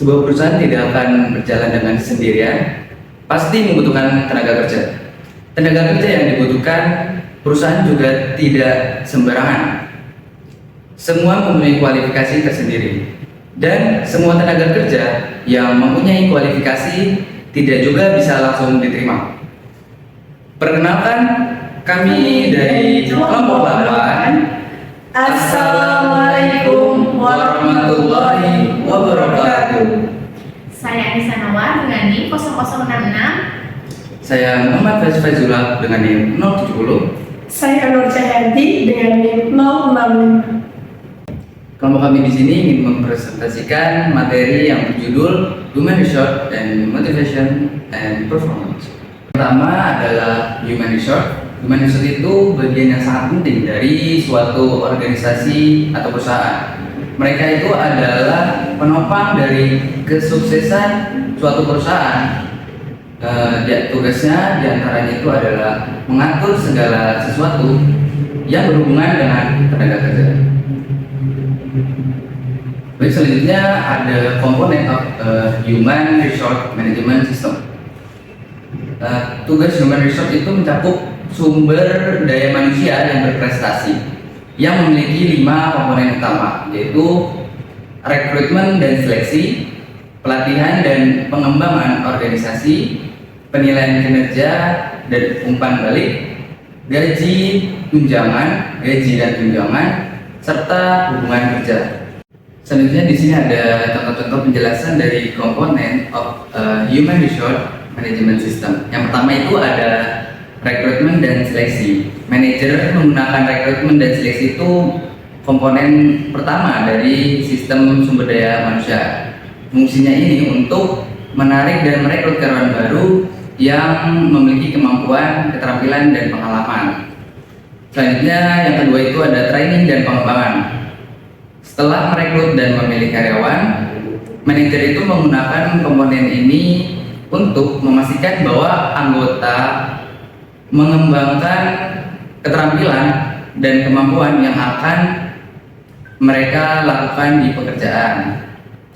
Sebuah perusahaan tidak akan berjalan dengan sendirian, pasti membutuhkan tenaga kerja. Tenaga kerja yang dibutuhkan perusahaan juga tidak sembarangan. Semua mempunyai kualifikasi tersendiri, dan semua tenaga kerja yang mempunyai kualifikasi tidak juga bisa langsung diterima. Perkenalkan, kami dari kelompok 8. Assalamualaikum warahmatullahi wabarakatuh. Saya Anissa Nawar dengan NIM 0066. Saya Muhammad Fazullah dengan NIM 070. Saya Nur Cahyati dengan NIM 065. Kelompok kami di sini ingin mempresentasikan materi yang berjudul Human Resource and Motivation and Performance. Pertama adalah Human Resource. Human Resource itu bagian yang sangat penting dari suatu organisasi atau perusahaan. Mereka itu adalah penopang dari kesuksesan suatu perusahaan. Tugasnya diantaranya itu adalah mengatur segala sesuatu yang berhubungan dengan tenaga kerja. Baik, selanjutnya ada komponen Human Resource Management System. Tugas Human Resource itu mencakup sumber daya manusia yang berprestasi yang memiliki 5 komponen utama, yaitu rekrutmen dan seleksi, pelatihan dan pengembangan organisasi, penilaian kinerja dan umpan balik, gaji dan tunjangan, serta hubungan kerja. Selanjutnya di sini ada contoh-contoh penjelasan dari komponen Human Resource Management System. Yang pertama itu ada rekrutmen dan seleksi. Manajer menggunakan rekrutmen dan seleksi itu komponen pertama dari sistem sumber daya manusia. Fungsinya ini untuk menarik dan merekrut karyawan baru yang memiliki kemampuan, keterampilan, dan pengalaman. Selanjutnya yang kedua itu ada training dan pengembangan. Setelah merekrut dan memilih karyawan, manajer itu menggunakan komponen ini untuk memastikan bahwa anggota mengembangkan keterampilan dan kemampuan yang akan mereka lakukan di pekerjaan.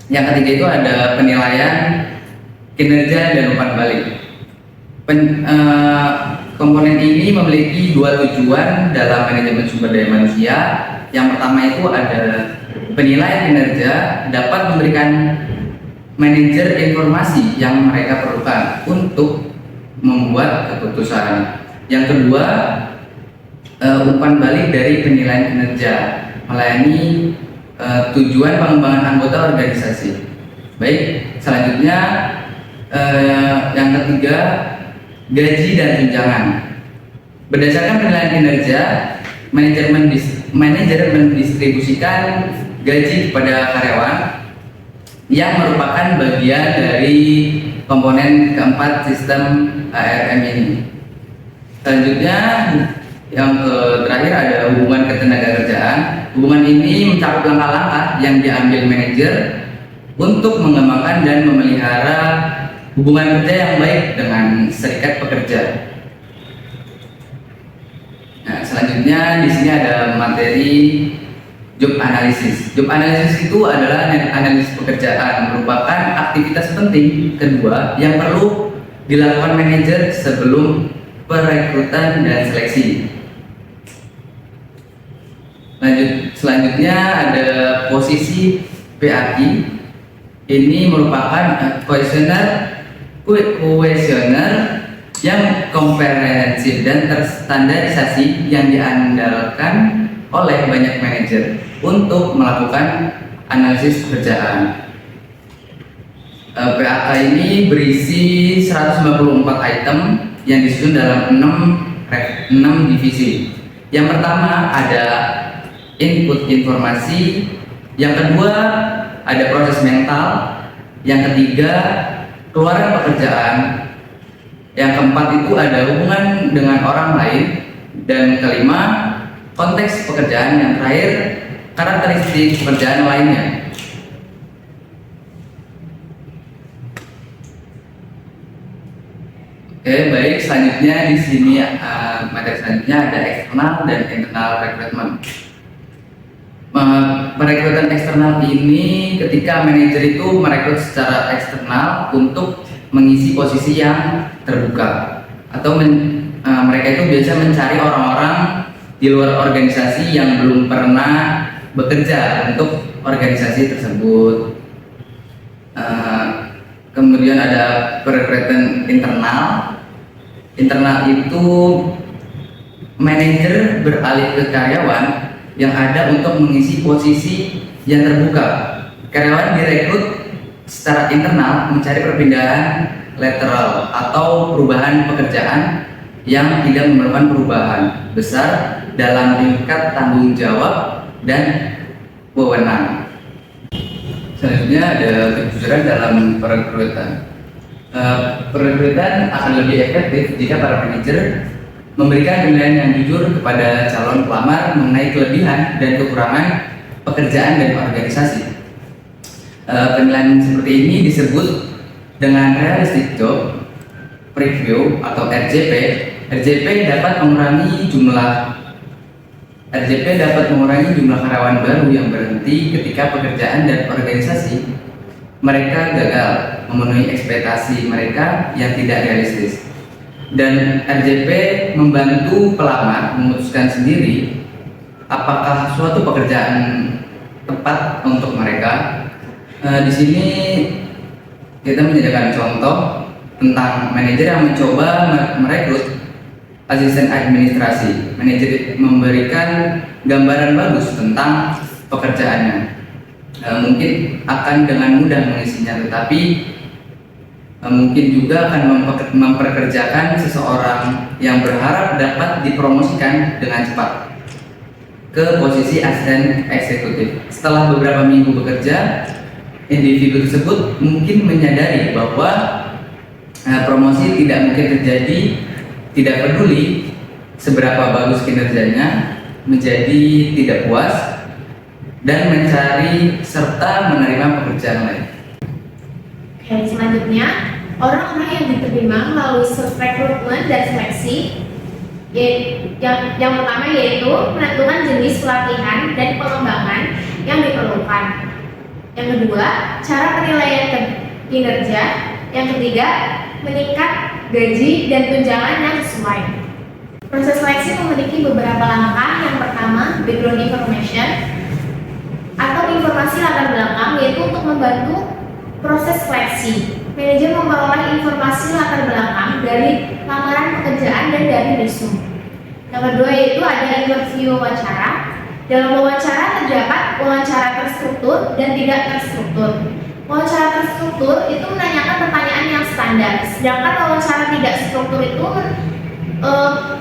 Yang ketiga itu ada penilaian kinerja dan umpan balik. Komponen ini memiliki 2 tujuan dalam manajemen sumber daya manusia. Yang pertama itu ada penilaian kinerja, dapat memberikan manajer informasi yang mereka perlukan untuk membuat keputusan. Yang kedua, umpan balik dari penilaian kinerja, melayani tujuan pengembangan anggota organisasi. Baik, selanjutnya yang ketiga, gaji dan tunjangan. Berdasarkan penilaian kinerja, manajer mendistribusikan gaji kepada karyawan yang merupakan bagian dari komponen keempat sistem ARM ini. Selanjutnya yang terakhir ada hubungan ketenagakerjaan. Hubungan ini mencakup langkah-langkah yang diambil manajer untuk mengembangkan dan memelihara hubungan kerja yang baik dengan serikat pekerja. Nah, selanjutnya di sini ada materi job analysis. Job analysis itu adalah analisis pekerjaan, merupakan aktivitas penting kedua yang perlu dilakukan manajer sebelum perekrutan dan seleksi. Selanjutnya ada posisi PAI. Ini merupakan kuesioner yang komprehensif dan terstandarisasi yang diandalkan oleh banyak manajer untuk melakukan analisis pekerjaan. PAK ini berisi 194 item yang disusun dalam 6 divisi. Yang pertama ada input informasi, yang kedua ada proses mental, yang ketiga keluaran pekerjaan, yang keempat itu ada hubungan dengan orang lain, dan kelima konteks pekerjaan, yang terakhir karakteristik pekerjaan lainnya. Oke, baik. Selanjutnya di sini materi selanjutnya ada eksternal dan internal recruitment. Perekrutan eksternal ini ketika manajer itu merekrut secara eksternal untuk mengisi posisi yang terbuka atau mereka itu biasa mencari orang-orang di luar organisasi yang belum pernah bekerja untuk organisasi tersebut. Kemudian ada perekrutan internal. Internal itu manajer beralih ke karyawan yang ada untuk mengisi posisi yang terbuka. Karyawan direkrut secara internal mencari perpindahan lateral atau perubahan pekerjaan yang tidak memerlukan perubahan besar dalam tingkat tanggung jawab dan wewenang. Selanjutnya ada kejujuran dalam perekrutan. Perekrutan akan lebih efektif jika para manajer memberikan penilaian yang jujur kepada calon pelamar mengenai kelebihan dan kekurangan pekerjaan dan organisasi. Penilaian seperti ini disebut dengan realistic job preview atau RJP. RJP dapat mengurangi jumlah karyawan baru yang berhenti ketika pekerjaan dan organisasi mereka gagal memenuhi ekspektasi mereka yang tidak realistis. Dan RJP membantu pelamar memutuskan sendiri apakah suatu pekerjaan tepat untuk mereka. Di sini kita menyediakan contoh tentang manajer yang mencoba merekrut asisten administrasi. Manajer memberikan gambaran bagus tentang pekerjaannya. Mungkin akan dengan mudah mengisinya, tetapi mungkin juga akan memperkerjakan seseorang yang berharap dapat dipromosikan dengan cepat ke posisi asisten eksekutif. Setelah beberapa minggu bekerja, individu tersebut mungkin menyadari bahwa promosi tidak mungkin terjadi, tidak peduli seberapa bagus kinerjanya, menjadi tidak puas dan mencari serta menerima pekerjaan lain. Oke, selanjutnya orang-orang yang diterima melalui rekrutmen dan seleksi. Yang pertama yaitu menentukan jenis pelatihan dan pengembangan yang diperlukan. Yang kedua, cara penilaian kinerja. Yang ketiga, meningkat gaji dan tunjangan yang sesuai. Proses seleksi memiliki beberapa langkah. Yang pertama, background information atau informasi latar belakang, yaitu untuk membantu proses seleksi. Manajer memperoleh informasi latar belakang dari lamaran pekerjaan dan dari resume. Yang kedua yaitu ada interview wawancara. Dalam wawancara terdapat wawancara terstruktur dan tidak terstruktur. Wawancara terstruktur itu menanyakan pertanyaan yang standar, sedangkan wawancara tidak struktur itu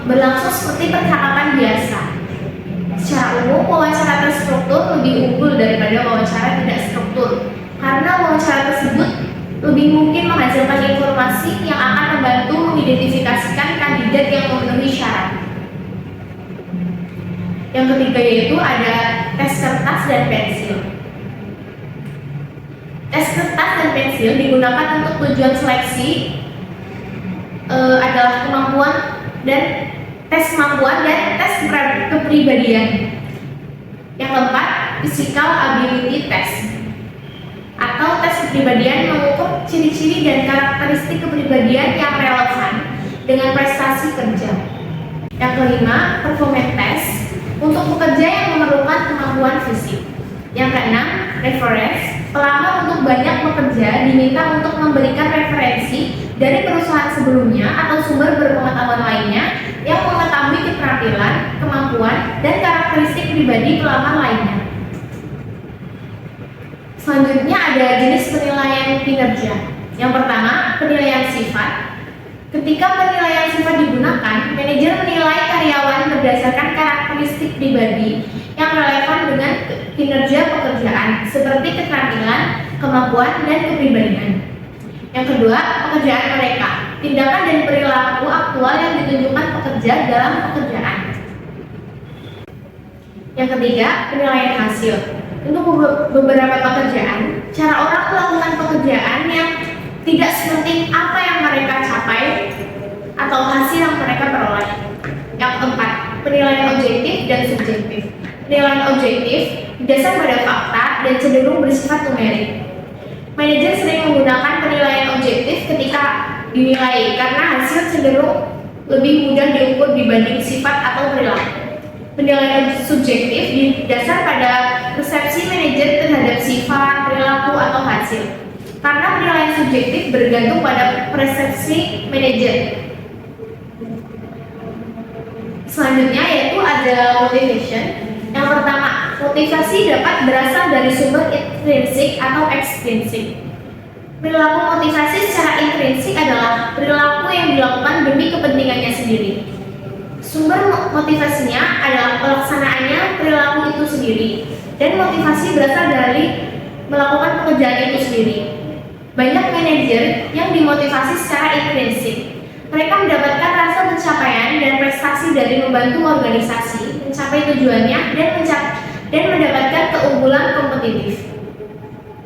berlangsung seperti percakapan biasa. Secara umum, wawancara terstruktur lebih unggul daripada wawancara tidak struktur, karena wawancara tersebut lebih mungkin menghasilkan informasi yang akan membantu mengidentifikasikan kandidat yang memenuhi syarat. Yang ketiga yaitu ada tes kertas dan pensil. Tes kertas dan pensil digunakan untuk tujuan seleksi adalah kemampuan dan tes kepribadian. Yang keempat, physical ability test atau tes kepribadian mengukur ciri-ciri dan karakteristik kepribadian yang relevan dengan prestasi kerja. Yang kelima, performance test untuk pekerja yang memerlukan kemampuan fisik. Yang keenam, reference. Pelamar untuk banyak pekerja diminta untuk memberikan referensi dari perusahaan sebelumnya atau sumber berpengetahuan lainnya yang mengetahui keterampilan, kemampuan, dan karakteristik pribadi pelamar lainnya. Selanjutnya ada jenis penilaian kinerja. Yang pertama, penilaian sifat. Ketika penilaian sifat digunakan, manajer menilai karyawan berdasarkan karakteristik pribadi yang relevan dengan kinerja pekerjaan, seperti keterampilan, kemampuan, dan kepribadian. Yang kedua, pekerjaan mereka. Tindakan dan perilaku aktual yang ditunjukkan pekerja dalam pekerjaan. Yang ketiga, penilaian hasil. Untuk beberapa pekerjaan, cara orang melakukan pekerjaan yang tidak sepenting apa yang mereka capai atau hasil yang mereka peroleh. Yang keempat, penilaian objektif dan subjektif. penilaian objektif berdasar pada fakta dan cenderung bersifat numerik. Manajer sering menggunakan penilaian objektif ketika dinilai karena hasil cenderung lebih mudah diukur dibanding sifat atau perilaku. Penilaian subjektif didasar pada persepsi manajer terhadap sifat, perilaku, atau hasil. Karena penilaian subjektif bergantung pada persepsi manajer. Selanjutnya yaitu ada motivation. Yang pertama, motivasi dapat berasal dari sumber intrinsik atau ekstrinsik. Perilaku motivasi secara intrinsik adalah perilaku yang dilakukan demi kepentingannya sendiri. Sumber motivasinya adalah pelaksanaannya perilaku itu sendiri, dan motivasi berasal dari melakukan pekerjaan itu sendiri. Banyak manajer yang dimotivasi secara intrinsik. Mereka mendapatkan rasa pencapaian dan prestasi dari membantu organisasi mencapai tujuannya dan mendapatkan keunggulan kompetitif.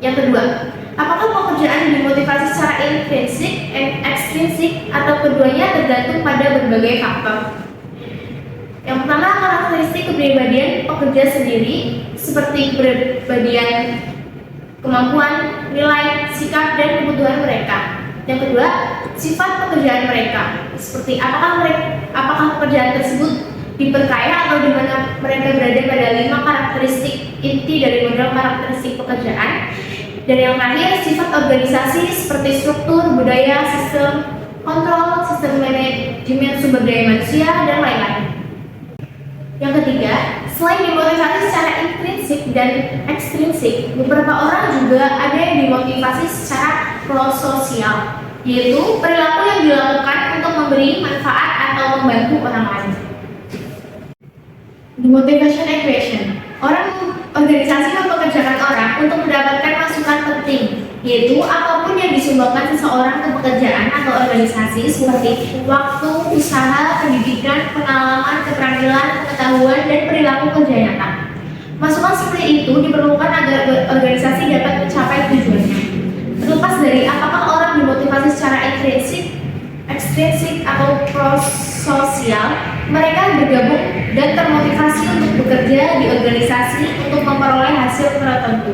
Yang kedua, apakah pekerjaan dimotivasi secara intrinsik, ekstrinsik, atau keduanya tergantung pada berbagai faktor. Yang pertama, karakteristik kepribadian pekerja sendiri seperti kepribadian, kemampuan, nilai, sikap, dan kebutuhan mereka. Yang kedua, sifat pekerjaan mereka, seperti apakah pekerjaan tersebut diperkaya atau di mana mereka berada pada 5 karakteristik inti dari model karakteristik pekerjaan. Dan yang terakhir, sifat organisasi seperti struktur, budaya, sistem kontrol, sistem manajemen sumber daya manusia, dan lain-lain. Yang ketiga, selain dimotivasi secara intrinsik dan ekstrinsik, beberapa orang juga ada yang dimotivasi secara prososial, yaitu perilaku yang dilakukan untuk memberi manfaat atau membantu orang lain. Motivation equation. Organisasi mempekerjakan orang untuk mendapatkan masukan penting, yaitu apapun yang disumbangkan seseorang ke pekerjaan atau organisasi seperti waktu, usaha, pendidikan, pengalaman, keterampilan, pengetahuan, dan perilaku kerja nyata. Masukan seperti itu diperlukan agar organisasi dapat mencapai tujuannya. Terlepas dari apakah orang dimotivasi secara intrinsik, ekstrinsik, atau prososial, mereka bergabung dan termotivasi untuk bekerja di organisasi untuk memperoleh hasil tertentu,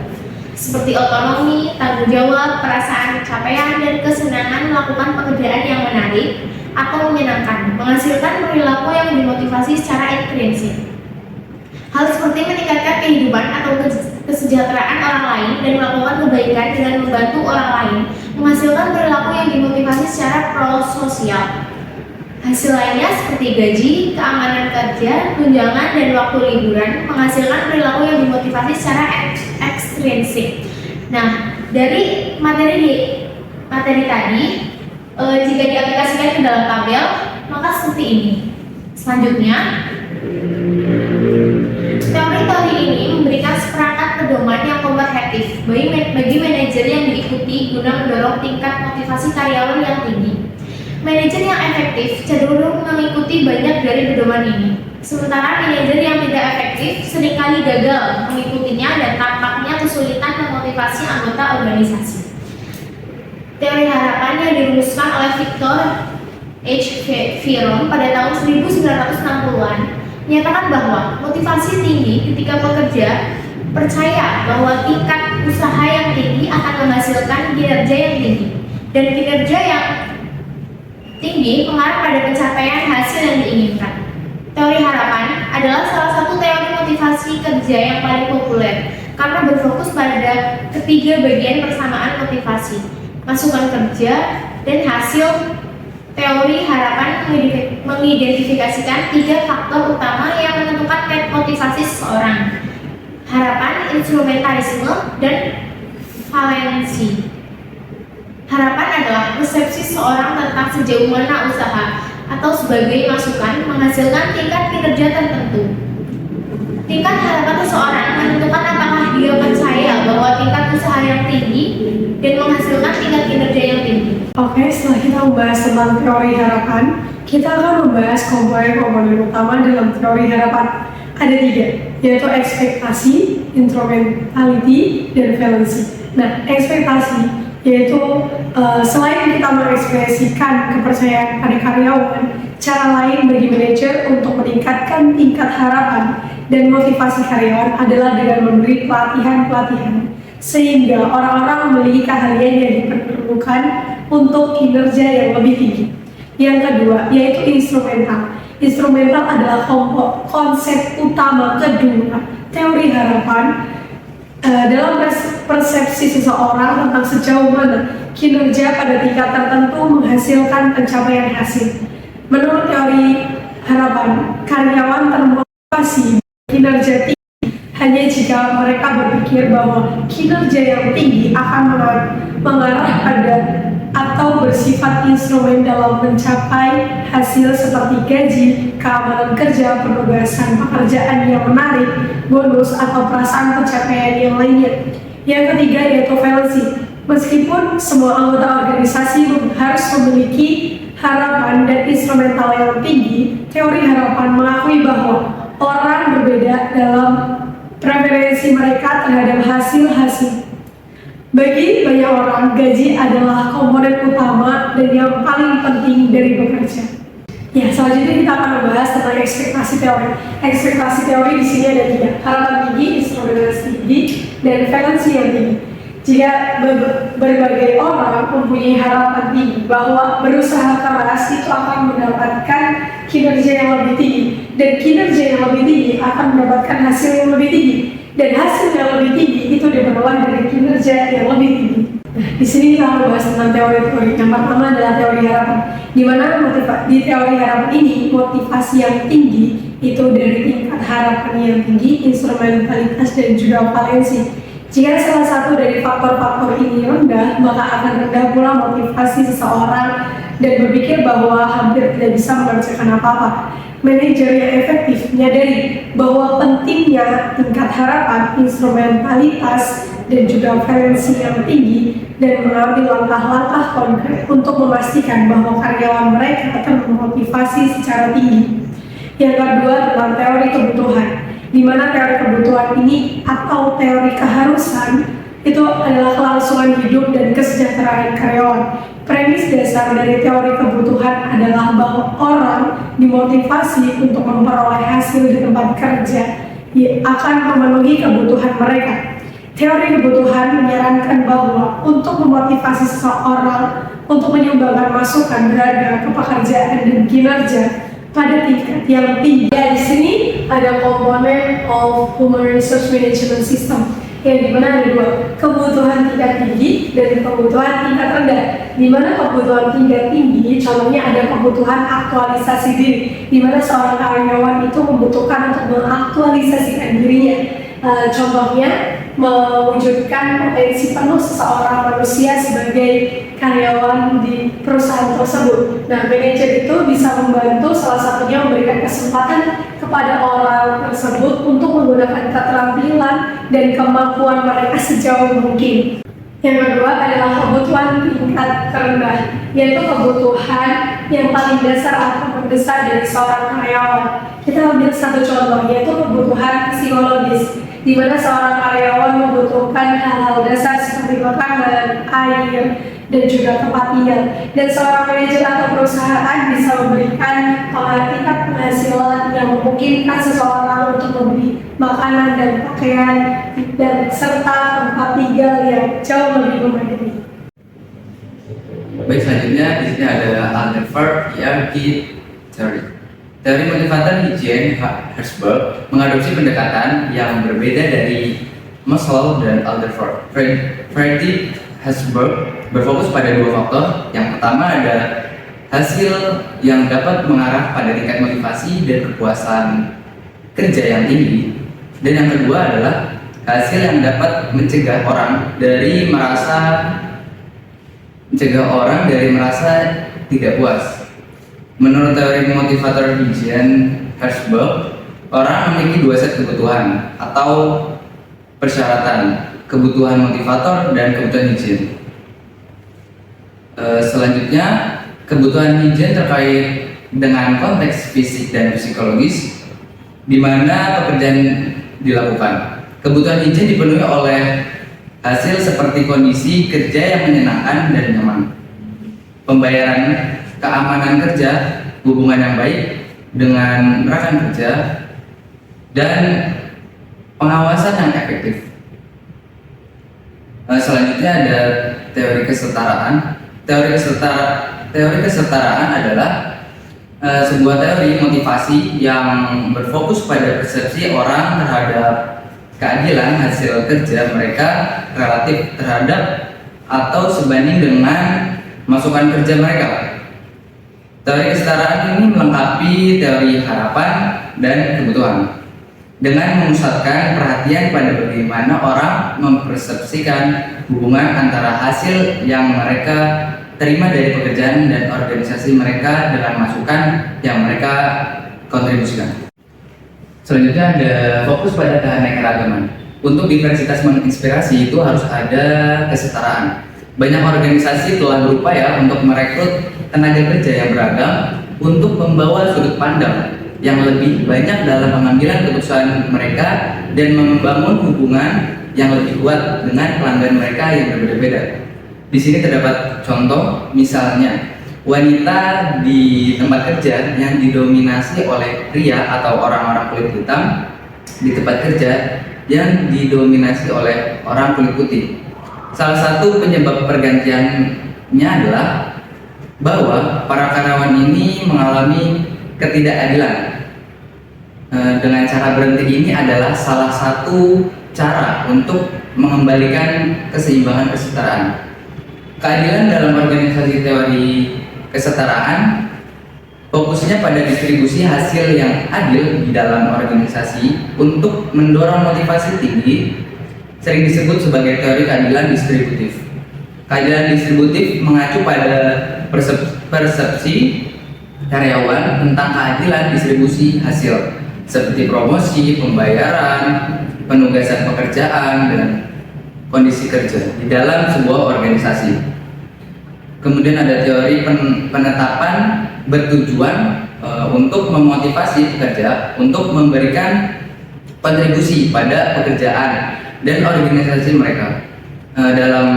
seperti otonomi, tanggung jawab, perasaan capaian, dan kesenangan melakukan pekerjaan yang menarik atau menyenangkan, menghasilkan perilaku yang dimotivasi secara intrinsik. Hal seperti meningkatkan kehidupan atau kesejahteraan orang lain dan melakukan kebaikan dengan membantu orang lain, menghasilkan perilaku yang dimotivasi secara prososial. Hasil lainnya seperti gaji, keamanan kerja, tunjangan, dan waktu liburan menghasilkan perilaku yang dimotivasi secara ekstrinsik. Nah, dari materi tadi, jika diaplikasikan ke dalam tabel, maka seperti ini. Selanjutnya, teori-teori ini memberikan seperangkat pedoman yang komprehensif bagi manajer yang diikuti guna mendorong tingkat motivasi karyawan yang tinggi. Manajer yang efektif cenderung mengikuti banyak dari pedoman ini, sementara manajer yang tidak efektif seringkali gagal mengikutinya dan tampaknya kesulitan memotivasi anggota organisasi. Teori harapan yang dirumuskan oleh Victor H. Fierron pada tahun 1960-an menyatakan bahwa motivasi tinggi ketika pekerja percaya bahwa tingkat usaha yang tinggi akan menghasilkan kinerja yang tinggi, dan kinerja yang tinggi mengarah pada pencapaian hasil yang diinginkan. Teori harapan adalah salah satu teori motivasi kerja yang paling populer karena berfokus pada ketiga bagian persamaan motivasi, masukan kerja, dan hasil. Teori harapan mengidentifikasikan 3 faktor utama yang menentukan motivasi seseorang: harapan, instrumentalisme, dan valensi. Harapan adalah persepsi seseorang tentang sejauh mana usaha atau sebagai masukan menghasilkan tingkat kinerja tertentu. Tingkat harapan seseorang menentukan apakah dia percaya bahwa tingkat usaha yang tinggi dan menghasilkan tingkat kinerja yang tinggi. Oke, setelah kita membahas tentang teori harapan, kita akan membahas komponen-komponen utama dalam teori harapan. Ada 3, yaitu ekspektasi, instrumentality, dan valensi. Nah, ekspektasi yaitu selain kita mengekspresikan kepercayaan pada karyawan, cara lain bagi manajer untuk meningkatkan tingkat harapan dan motivasi karyawan adalah dengan memberi pelatihan-pelatihan sehingga orang-orang memiliki keahlian yang diperlukan untuk kinerja yang lebih tinggi. Yang kedua, yaitu instrumental. Instrumental adalah konsep utama kedua teori harapan dalam persepsi seseorang tentang sejauh mana kinerja pada tingkat tertentu menghasilkan pencapaian hasil. Menurut teori harapan, karyawan termotivasi kinerja tinggi hanya jika mereka berpikir bahwa kinerja yang tinggi akan mengarah pada atau bersifat instrumen dalam mencapai hasil seperti gaji, keamanan kerja, penugasan pekerjaan yang menarik, bonus, atau perasaan pencapaian yang lainnya. Yang ketiga yaitu valensi. Meskipun semua anggota organisasi harus memiliki harapan dan instrumental yang tinggi, teori harapan mengakui bahwa orang berbeda dalam preferensi mereka terhadap hasil-hasil. Bagi banyak orang, gaji adalah komponen utama dan yang paling penting dari bekerja. Ya, selanjutnya kita akan membahas tentang ekspektasi teori. Ekspektasi teori di sini ada 3: harapan tinggi, instrumentasi tinggi, dan valensi yang tinggi. Jika berbagai orang mempunyai harapan tinggi bahwa berusaha keras itu akan mendapatkan kinerja yang lebih tinggi, dan kinerja yang lebih tinggi akan mendapatkan hasil yang lebih tinggi, dan hasil yang lebih tinggi itu diperoleh dari kinerja yang lebih tinggi. Nah, di sini kita akan membahas tentang teori-teori. Yang pertama adalah teori harapan, di mana di teori harapan ini motivasi yang tinggi itu dari tingkat harapan yang tinggi, instrumentalitas, dan juga valensi. Jika salah satu dari faktor-faktor ini rendah, maka akan rendah pula motivasi seseorang dan berpikir bahwa hampir tidak bisa mengerjakan apa-apa. Manajer yang efektif menyadari bahwa pentingnya tingkat harapan, instrumentalitas, dan juga valensi yang tinggi, dan mengambil langkah-langkah konkret untuk memastikan bahwa karyawan mereka termotivasi secara tinggi. Yang kedua tentang teori kebutuhan, di mana teori kebutuhan ini atau teori keharusan itu adalah kelangsungan hidup dan kesejahteraan karyawan. Premis dasar dari teori kebutuhan adalah bahwa orang dimotivasi untuk memperoleh hasil di tempat kerja akan memenuhi kebutuhan mereka. Teori kebutuhan menyarankan bahwa untuk memotivasi seseorang untuk menyumbangkan masukan berharga ke pekerjaan dan kinerja pada tingkat yang tinggi. Ya, di sini ada komponen of human resource management system, yang dimana ada 2, kebutuhan tingkat tinggi dan kebutuhan tingkat rendah. Dimana kebutuhan tingkat tinggi, contohnya ada kebutuhan aktualisasi diri, dimana seorang karyawan itu membutuhkan untuk mengaktualisasikan dirinya. Contohnya mewujudkan potensi penuh seseorang manusia sebagai karyawan di perusahaan tersebut. Nah, manajer itu bisa membantu, salah satunya memberikan kesempatan kepada orang tersebut untuk menggunakan keterampilan dan kemampuan mereka sejauh mungkin. Yang kedua adalah kebutuhan tingkat terendah, yaitu kebutuhan yang paling dasar atau mendesak dari seorang karyawan. Kita ambil satu contoh, yaitu kebutuhan psikologis, di mana seorang karyawan membutuhkan hal-hal dasar seperti makanan, air, dan juga tempat tinggal. Dan seorang manajer atau perusahaan bisa memberikan tingkat penghasilan yang memungkinkan seseorang untuk membeli makanan dan pakaian dan serta tempat tinggal yang jauh lebih memadai. Baik, selanjutnya di sini ada Alderfer hierarchy theory. Teori motivator Eugene Hertzberg mengadopsi pendekatan yang berbeda dari Maslow dan Alderfer. Friedrich Hertzberg berfokus pada 2 faktor. Yang pertama ada hasil yang dapat mengarah pada tingkat motivasi dan kepuasan kerja yang tinggi, dan yang kedua adalah hasil yang dapat mencegah orang dari merasa tidak puas. Menurut teori motivator Eugene Hertzberg, orang memiliki 2 set kebutuhan atau persyaratan, kebutuhan motivator dan kebutuhan Eugene. Selanjutnya, kebutuhan Eugene terkait dengan konteks fisik dan psikologis di mana pekerjaan dilakukan. Kebutuhan Eugene dipenuhi oleh hasil seperti kondisi kerja yang menyenangkan dan nyaman, pembayaran, keamanan kerja, hubungan yang baik dengan rekan kerja, dan pengawasan yang efektif. Selanjutnya ada teori kesetaraan. Teori kesetaraan adalah sebuah teori motivasi yang berfokus pada persepsi orang terhadap keadilan hasil kerja mereka relatif terhadap atau sebanding dengan masukan kerja mereka. Teori kesetaraan ini melengkapi teori harapan dan kebutuhan dengan memusatkan perhatian pada bagaimana orang mempersepsikan hubungan antara hasil yang mereka terima dari pekerjaan dan organisasi mereka dengan masukan yang mereka kontribusikan. Selanjutnya ada fokus pada keanekaragaman. Untuk diversitas menginspirasi itu harus ada kesetaraan. Banyak organisasi telah berupaya untuk merekrut tenaga kerja yang beragam untuk membawa sudut pandang yang lebih banyak dalam pengambilan keputusan mereka dan membangun hubungan yang lebih kuat dengan pelanggan mereka yang berbeda-beda. Di sini terdapat contoh, misalnya wanita di tempat kerja yang didominasi oleh pria atau orang-orang kulit hitam di tempat kerja yang didominasi oleh orang kulit putih. Salah satu penyebab pergantiannya adalah bahwa para karyawan ini mengalami ketidakadilan. Dengan cara berhenti ini adalah salah satu cara untuk mengembalikan keseimbangan kesetaraan. Keadilan dalam organisasi teori kesetaraan fokusnya pada distribusi hasil yang adil di dalam organisasi untuk mendorong motivasi tinggi, sering disebut sebagai teori keadilan distributif. Keadilan distributif mengacu pada persepsi karyawan tentang keadilan distribusi hasil seperti promosi, pembayaran, penugasan pekerjaan, dan kondisi kerja di dalam sebuah organisasi. Kemudian ada teori penetapan bertujuan untuk memotivasi pekerja untuk memberikan kontribusi pada pekerjaan dan organisasi mereka. Dalam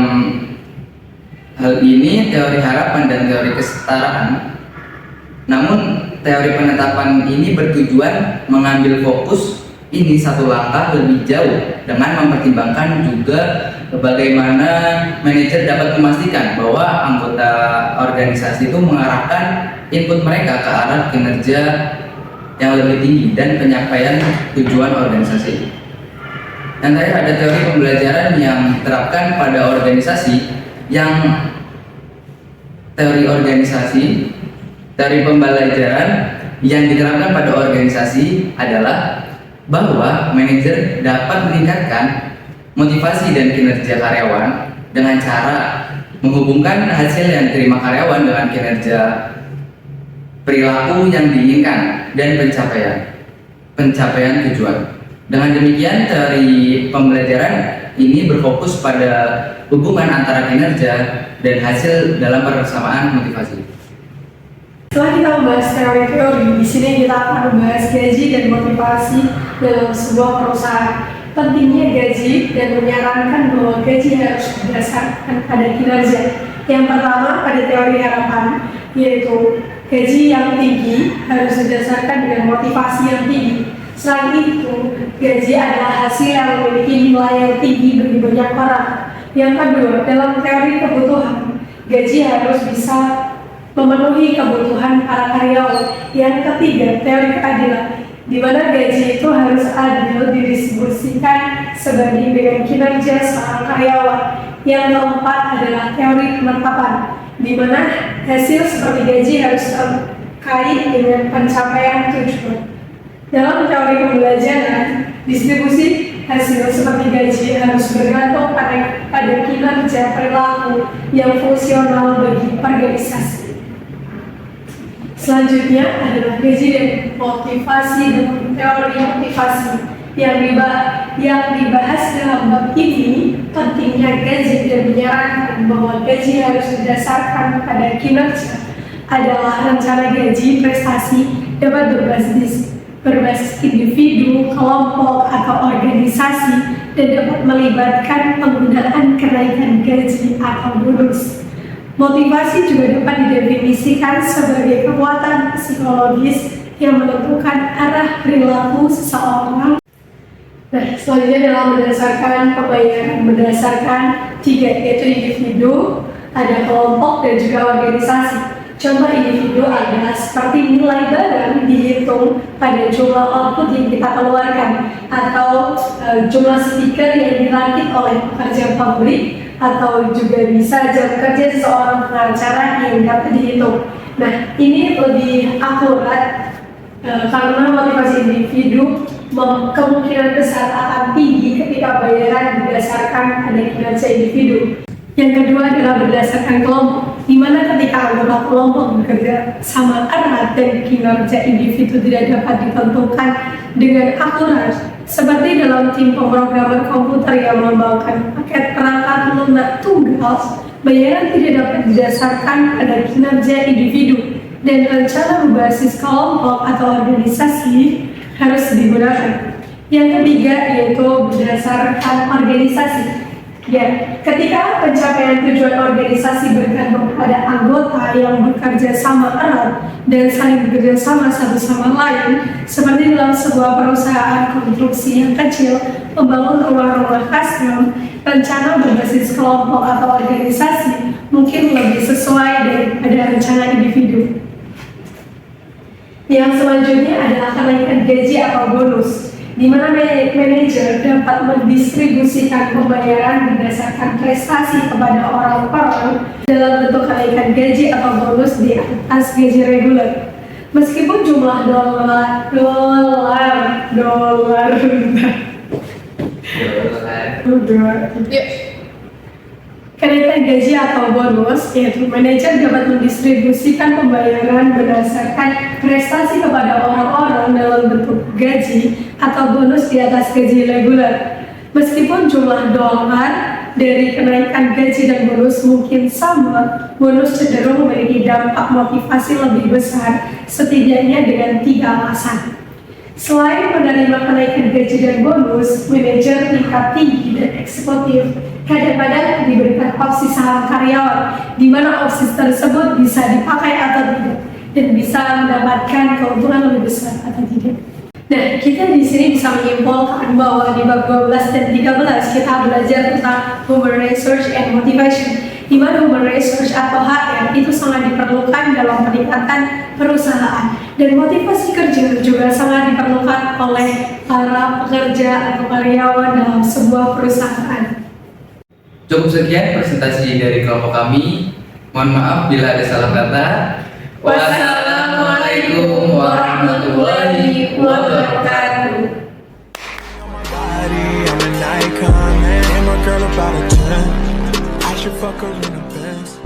hal ini teori harapan dan teori kesetaraan. Namun teori penetapan ini bertujuan mengambil fokus ini satu langkah lebih jauh dengan mempertimbangkan juga bagaimana manajer dapat memastikan bahwa anggota organisasi itu mengarahkan input mereka ke arah kinerja yang lebih tinggi dan pencapaian tujuan organisasi. Dan terakhir ada teori pembelajaran yang diterapkan pada organisasi yang teori pembelajaran yang diterapkan pada organisasi adalah bahwa manajer dapat meningkatkan motivasi dan kinerja karyawan dengan cara menghubungkan hasil yang diterima karyawan dengan kinerja, perilaku yang diinginkan, dan pencapaian tujuan. Dengan demikian, teori pembelajaran ini berfokus pada hubungan antara kinerja dan hasil dalam persamaan motivasi. Setelah kita membahas teori-teori, di sini kita akan membahas gaji dan motivasi dalam sebuah perusahaan. Pentingnya gaji dan menyarankan bahwa gaji harus berdasarkan pada kinerja. Yang pertama pada teori harapan, yaitu gaji yang tinggi harus didasarkan dengan motivasi yang tinggi. Selain itu, gaji adalah hasil yang memiliki nilai yang tinggi bagi banyak orang. Yang kedua, dalam teori kebutuhan, gaji harus bisa memenuhi kebutuhan para karyawan. Yang ketiga, teori keadilan, di mana gaji itu harus adil didistribusikan sebanding dengan kinerja seorang karyawan. Yang keempat adalah teori penetapan, di mana hasil seperti gaji harus terkait dengan pencapaian tujuan. Dalam teori pembelajaran, distribusi hasil seperti gaji harus bergantung pada kinerja perilaku yang fungsional bagi organisasi. Selanjutnya adalah gaji dan motivasi dan teori motivasi yang dibahas dalam bab ini. Pentingnya gaji dan menyarankan bahwa gaji harus didasarkan pada kinerja adalah rencana gaji prestasi dapat berbasis individu, kelompok, atau organisasi dan dapat melibatkan penggunaan kenaikan gaji atau bonus. Motivasi juga dapat didefinisikan sebagai kekuatan psikologis yang menentukan arah perilaku seseorang. Nah, selanjutnya dalam berdasarkan pembayaran berdasarkan 3, yaitu individu, ada kelompok, dan juga organisasi. Contoh individu adalah seperti nilai barang dihitung pada jumlah output yang kita keluarkan, atau jumlah stiker yang dirakit oleh pekerja pabrik, atau juga bisa jam kerja seseorang pengacara yang dapat dihitung. Nah, ini lebih akurat karena motivasi individu kemungkinan besar akan tinggi ketika bayaran berdasarkan pada kinerja individu. Yang kedua adalah berdasarkan kelompok, di mana ketika anggota kelompok bekerja sama erat dan kinerja individu tidak dapat ditentukan dengan akurat, seperti dalam tim pemrograman komputer yang mengembangkan paket perangkat lunak tunggal, bayaran tidak dapat didasarkan pada kinerja individu, dan rencana berbasis kelompok atau organisasi harus digunakan. Yang ketiga yaitu berdasarkan organisasi. Ya, ketika pencapaian tujuan organisasi bergantung pada anggota yang bekerja sama erat dan saling bekerja sama satu sama lain, seperti dalam sebuah perusahaan konstruksi yang kecil, membangun rumah-rumah custom, rencana berbasis kelompok atau organisasi mungkin lebih sesuai daripada rencana individu. Yang selanjutnya adalah kenaikan gaji atau bonus, di mana manajer dapat mendistribusikan pembayaran berdasarkan prestasi kepada orang-orang dalam bentuk kenaikan gaji atau bonus di atas gaji reguler. Meskipun jumlah dolar kenaikan gaji atau bonus, yaitu manajer dapat mendistribusikan pembayaran berdasarkan prestasi kepada orang-orang dalam bentuk gaji atau bonus di atas gaji reguler. Meskipun jumlah dolar dari kenaikan gaji dan bonus mungkin sama, bonus cenderung memiliki dampak motivasi lebih besar, setidaknya dengan 3 alasan. Selain menerima kenaikan gaji dan bonus, manajer tingkat tinggi dan eksekutif kadang-kadang diberikan opsi saham karyawan, di mana opsi tersebut bisa dipakai atau tidak, dan bisa mendapatkan keuntungan lebih besar atau tidak. Nah, kita di sini bisa menyimpulkan bahwa di bab 12 dan 13 kita belajar tentang human resource and motivation, di mana human resource atau HR itu sangat diperlukan dalam peningkatan perusahaan, dan motivasi kerja juga sangat diperlukan oleh para pekerja atau karyawan dalam sebuah perusahaan. Cukup sekian presentasi dari kelompok kami. Mohon maaf bila ada salah kata. Wassalamualaikum warahmatullahi wabarakatuh. I'm an icon, man. And my girl about a 10. I should fuck her in the Benz.